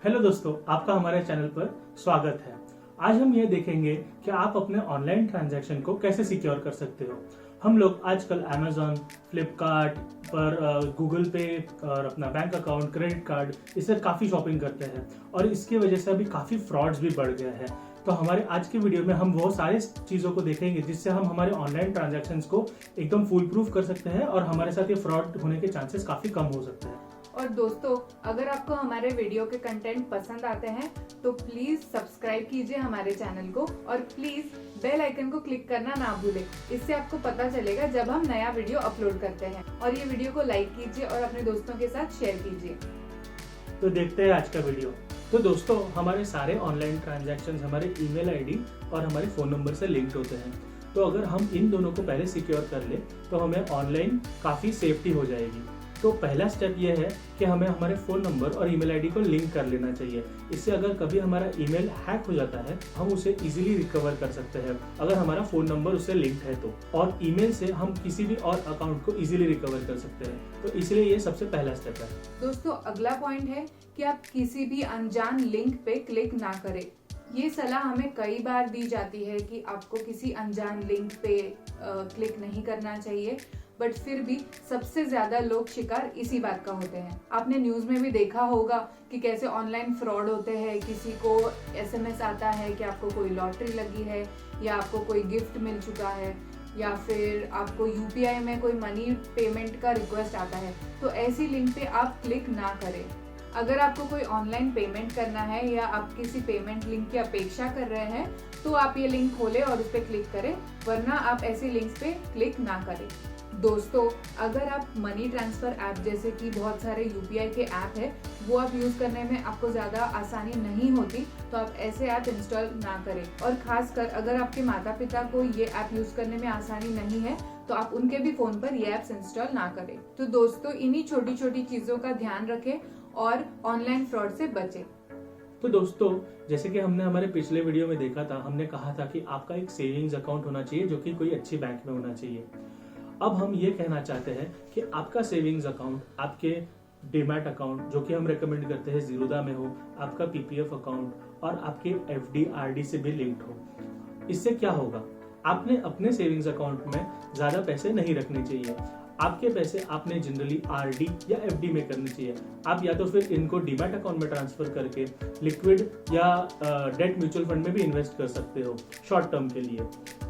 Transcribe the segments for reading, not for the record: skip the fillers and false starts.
Hello दोस्तों, आपका हमारे चैनल पर स्वागत है। आज हम ये देखेंगे कि आप अपने ऑनलाइन ट्रांजैक्शन को कैसे सिक्योर कर सकते हो। हम लोग आजकल अमेजोन, फ्लिपकार्ट पर गूगल पे और अपना बैंक अकाउंट, क्रेडिट कार्ड, इससे काफ़ी शॉपिंग करते हैं और इसकी वजह से अभी काफ़ी फ्रॉड्स भी बढ़ गए हैं। तो हमारे आज की वीडियो में हम वो सारी चीज़ों को देखेंगे जिससे हम हमारे ऑनलाइन ट्रांजैक्शंस को एकदम फुल प्रूफ कर सकते हैं और हमारे साथ ये फ्रॉड होने के चांसेस काफ़ी कम हो सकते हैं। और दोस्तों, अगर आपको हमारे वीडियो के कंटेंट पसंद आते हैं तो प्लीज सब्सक्राइब कीजिए हमारे चैनल को और प्लीज बेल आइकन को क्लिक करना ना भूलें। इससे आपको पता चलेगा जब हम नया वीडियो अपलोड करते हैं। और ये वीडियो को लाइक कीजिए और अपने दोस्तों के साथ शेयर कीजिए। तो देखते हैं आज का वीडियो। तो दोस्तों, हमारे सारे ऑनलाइन ट्रांजैक्शंस हमारे ईमेल आईडी और हमारे फ़ोन नंबर से लिंक्ड होते हैं। तो अगर हम इन दोनों को पहले सिक्योर कर ले तो हमें ऑनलाइन काफ़ी सेफ्टी हो जाएगी। तो पहला स्टेप ये है कि हमें हमारे फ़ोन नंबर और ईमेल आईडी को लिंक कर लेना चाहिए। इससे अगर कभी हमारा ईमेल हैक हो जाता है हम उसे इजीली रिकवर कर सकते हैं अगर हमारा फ़ोन नंबर उससे लिंक्ड है तो। और ईमेल से हम किसी भी और अकाउंट को इजीली रिकवर कर सकते हैं। तो इसलिए ये सबसे पहला स्टेप है। दोस्तों, अगला पॉइंट है कि आप किसी भी अनजान लिंक पे क्लिक ना करें। ये सलाह हमें कई बार दी जाती है कि आपको किसी अनजान लिंक पे क्लिक नहीं करना चाहिए, बट फिर भी सबसे ज्यादा लोग शिकार इसी बात का होते हैं। आपने न्यूज में भी देखा होगा कि कैसे ऑनलाइन फ्रॉड होते हैं। किसी को एसएमएस आता है कि आपको कोई लॉटरी लगी है या आपको कोई गिफ्ट मिल चुका है या फिर आपको यूपीआई में कोई मनी पेमेंट का रिक्वेस्ट आता है। तो ऐसी लिंक पे आप क्लिक ना करें। अगर आपको कोई ऑनलाइन पेमेंट करना है या आप किसी पेमेंट लिंक की अपेक्षा कर रहे हैं तो आप ये लिंक खोलें और उस पर क्लिक करें, वरना आप ऐसी लिंक्स पे क्लिक ना करें। दोस्तों, अगर आप मनी ट्रांसफर ऐप जैसे कि बहुत सारे यूपीआई के ऐप है वो आप यूज करने में आपको ज्यादा आसानी नहीं होती तो आप ऐसे ऐप इंस्टॉल ना करें। और खासकर अगर आपके माता पिता को ये ऐप यूज करने में आसानी नहीं है तो आप उनके भी फोन पर ये ऐप्स इंस्टॉल ना करें। तो दोस्तों, इन्हीं छोटी छोटी चीजों का ध्यान रखें और ऑनलाइन फ्रॉड से बचें। तो दोस्तों, जैसे कि हमने हमारे पिछले वीडियो में देखा था, हमने कहा था कि आपका एक सेविंग्स अकाउंट होना चाहिए जो कि कोई अच्छी बैंक में होना चाहिए। अब हम ये कहना चाहते हैं कि आपका सेविंग्स अकाउंट आपके डीमैट अकाउंट, जो कि हम रेकमेंड करते हैं जीरोधा में हो, आपका पीपीएफ अकाउंट और आपके एफडी आरडी से भी लिंक्ड हो। इससे क्या होगा, आपने अपने सेविंग्स अकाउंट में ज्यादा पैसे नहीं रखने चाहिए। आपके पैसे आपने जनरली आरडी या एफडी में करने चाहिए। आप या तो फिर इनको डीमैट अकाउंट में ट्रांसफर करके लिक्विड या डेट म्यूचुअल फंड में भी इन्वेस्ट कर सकते हो शॉर्ट टर्म के लिए।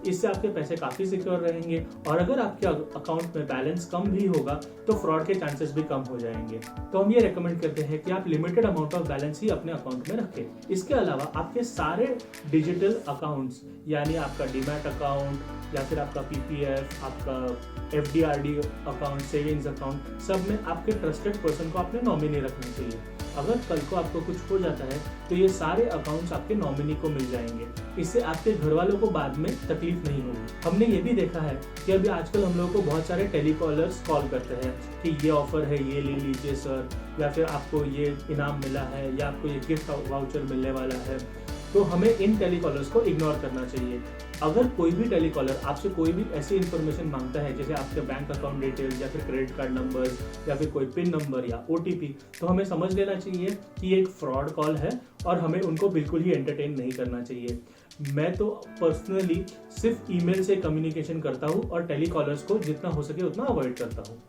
इससे आपके पैसे काफी सिक्योर रहेंगे और अगर आपके अकाउंट में बैलेंस कम भी होगा तो फ्रॉड के चांसेस भी कम हो जाएंगे। तो हम ये रेकमेंड करते हैं कि आप लिमिटेड अमाउंट ऑफ बैलेंस ही अपने अकाउंट में रखें। इसके अलावा आपके सारे डिजिटल अकाउंट्स, यानी आपका डीमैट अकाउंट या फिर आपका पीपीएफ, आपका एफडीआरडी अकाउंट, सेविंग्स अकाउंट, सब में आपके ट्रस्टेड पर्सन को आपने नॉमिनी रखना चाहिए। अगर कल को आपको कुछ हो जाता है तो ये सारे अकाउंट्स आपके नॉमिनी को मिल जाएंगे। इससे आपके घर वालों को बाद में तकलीफ नहीं होगी। हमने ये भी देखा है कि अभी आजकल हम लोगों को बहुत सारे टेलीकॉलर्स कॉल करते हैं कि ये ऑफर है, ये ले लीजिए सर, या फिर आपको ये इनाम मिला है या आपको ये गिफ्ट वाउचर मिलने वाला है। तो हमें इन टेलीकॉलर्स को इग्नोर करना चाहिए। अगर कोई भी टेलीकॉलर आपसे कोई भी ऐसी इन्फॉर्मेशन मांगता है जैसे आपके बैंक अकाउंट डिटेल्स या फिर क्रेडिट कार्ड नंबर या फिर कोई पिन नंबर या ओटीपी, तो हमें समझ लेना चाहिए कि ये एक फ्रॉड कॉल है और हमें उनको बिल्कुल ही एंटरटेन नहीं करना चाहिए। मैं तो पर्सनली सिर्फ ईमेल से कम्युनिकेशन करता हूँ और टेलीकॉलर्स को जितना हो सके उतना अवॉइड करता हूँ।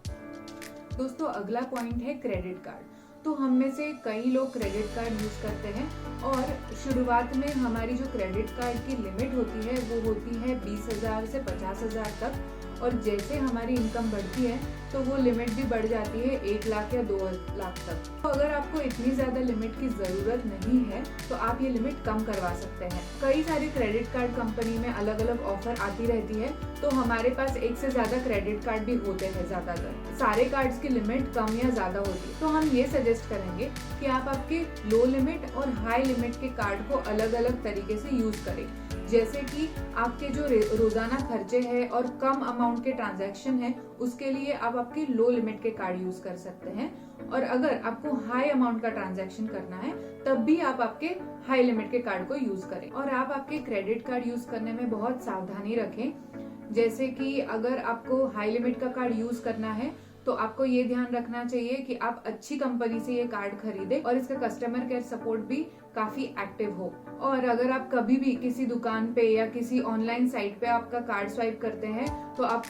दोस्तों, अगला पॉइंट है क्रेडिट कार्ड। तो हम में से कई लोग क्रेडिट कार्ड यूज करते हैं और शुरुआत में हमारी जो क्रेडिट कार्ड की लिमिट होती है वो होती है 20,000 से 50,000 तक। और जैसे हमारी इनकम बढ़ती है तो वो लिमिट भी बढ़ जाती है 1 लाख या 2 लाख तक। तो अगर आपको इतनी ज्यादा लिमिट की जरूरत नहीं है तो आप ये लिमिट कम करवा सकते हैं। कई सारी क्रेडिट कार्ड कंपनी में अलग अलग ऑफर आती रहती है, तो हमारे पास एक से ज्यादा क्रेडिट कार्ड भी होते हैं। ज्यादातर सारे कार्ड्स की लिमिट कम या ज्यादा होती है। तो हम ये सजेस्ट करेंगे कि आप आपके लो लिमिट और हाई लिमिट के कार्ड को अलग अलग तरीके से यूज करें। जैसे कि आपके जो रोजाना खर्चे हैं और कम अमाउंट के ट्रांजैक्शन है उसके लिए आप आपके लो लिमिट के कार्ड यूज कर सकते हैं। और अगर आपको हाई अमाउंट का ट्रांजैक्शन करना है तब भी आप आपके हाई लिमिट के कार्ड को यूज करें। और आप आपके क्रेडिट कार्ड यूज करने में बहुत सावधानी रखें। जैसे कि अगर आपको हाई लिमिट का कार्ड यूज करना है तो आपको ये ध्यान रखना चाहिए कि आप अच्छी कंपनी से ये कार्ड खरीदे और इसका कस्टमर केयर सपोर्ट भी काफी एक्टिव हो। और अगर आप कभी भी किसी दुकान पे या किसी ऑनलाइन साइट पे आपका कार्ड स्वाइप करते हैं तो आप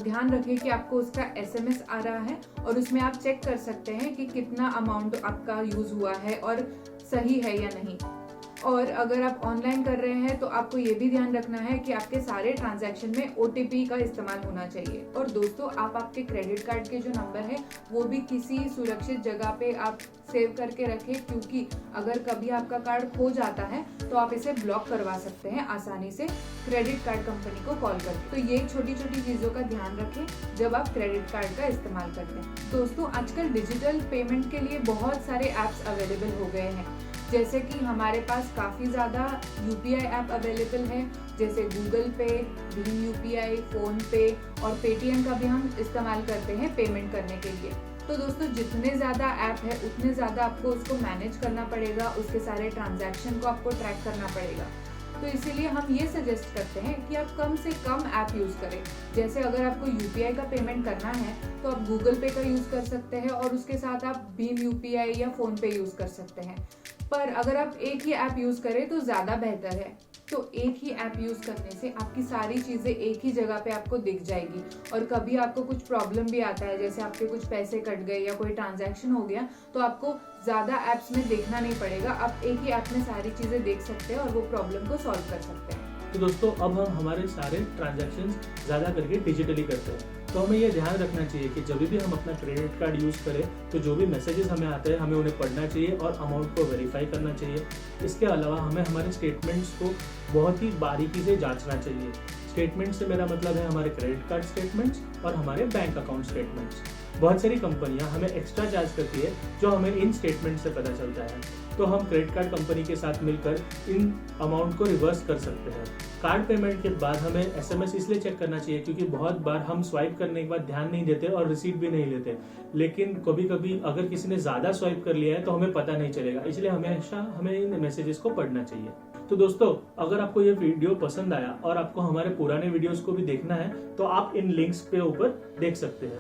ध्यान रखें कि आपको उसका SMS आ रहा है और उसमें आप चेक कर सकते हैं कि कितना अमाउंट आपका यूज हुआ है और सही है या नहीं। और अगर आप ऑनलाइन कर रहे हैं तो आपको ये भी ध्यान रखना है कि आपके सारे ट्रांजैक्शन में OTP का इस्तेमाल होना चाहिए। और दोस्तों, आप आपके क्रेडिट कार्ड के जो नंबर है वो भी किसी सुरक्षित जगह पे आप सेव करके रखें, क्योंकि अगर कभी आपका कार्ड खो जाता है तो आप इसे ब्लॉक करवा सकते हैं आसानी से क्रेडिट कार्ड कंपनी को कॉल करके। तो ये छोटी छोटी चीजों का ध्यान रखें जब आप क्रेडिट कार्ड का इस्तेमाल करते हैं। दोस्तों, आजकल डिजिटल पेमेंट के लिए बहुत सारे ऐप्स अवेलेबल हो गए हैं, जैसे कि हमारे पास काफ़ी ज़्यादा UPI ऐप अवेलेबल है, जैसे गूगल पे, भीम UPI, फोन पे और पेटीएम का भी हम इस्तेमाल करते हैं पेमेंट करने के लिए। तो दोस्तों, जितने ज़्यादा ऐप है उतने ज़्यादा आपको उसको मैनेज करना पड़ेगा, उसके सारे ट्रांजैक्शन को आपको ट्रैक करना पड़ेगा। तो इसीलिए हम ये सजेस्ट करते हैं कि आप कम से कम ऐप यूज़ करें। जैसे अगर आपको UPI का पेमेंट करना है तो आप गूगल पे का यूज़ कर सकते हैं और उसके साथ आप भीम UPI या फ़ोन पे यूज़ कर सकते हैं। पर अगर आप एक ही ऐप यूज़ करें तो ज़्यादा बेहतर है। तो एक ही ऐप यूज़ करने से आपकी सारी चीज़ें एक ही जगह पे आपको दिख जाएगी और कभी आपको कुछ प्रॉब्लम भी आता है, जैसे आपके कुछ पैसे कट गए या कोई ट्रांजैक्शन हो गया, तो आपको ज़्यादा ऐप्स में देखना नहीं पड़ेगा। आप एक ही ऐप में सारी चीज़ें देख सकते हैं और वो प्रॉब्लम को सॉल्व कर सकते हैं। तो दोस्तों, अब हम हमारे सारे ट्रांजैक्शंस ज़्यादा करके डिजिटली करते हैं, तो हमें ये ध्यान रखना चाहिए कि जब भी हम अपना क्रेडिट कार्ड यूज़ करें तो जो भी मैसेजेस हमें आते हैं हमें उन्हें पढ़ना चाहिए और अमाउंट को वेरीफाई करना चाहिए। इसके अलावा हमें हमारे स्टेटमेंट्स को बहुत ही बारीकी से जांचना चाहिए। स्टेटमेंट से मेरा मतलब है हमारे क्रेडिट कार्ड स्टेटमेंट्स और हमारे बैंक अकाउंट स्टेटमेंट्स। बहुत सारी कंपनियां हमें एक्स्ट्रा चार्ज करती है जो हमें इन स्टेटमेंट से पता चलता है, तो हम क्रेडिट कार्ड कंपनी के साथ मिलकर इन अमाउंट को रिवर्स कर सकते हैं। कार्ड पेमेंट के बाद हमें SMS इसलिए चेक करना चाहिए क्योंकि बहुत बार हम स्वाइप करने के बाद ध्यान नहीं देते और रिसीट भी नहीं लेते, लेकिन कभी कभी अगर किसी ने ज़्यादा स्वाइप कर लिया है तो हमें पता नहीं चलेगा, इसलिए हमेशा हमें इन मैसेजेस को पढ़ना चाहिए। तो दोस्तों, अगर आपको ये वीडियो पसंद आया और आपको हमारे पुराने वीडियोस को भी देखना है तो आप इन लिंक्स पे ऊपर देख सकते हैं।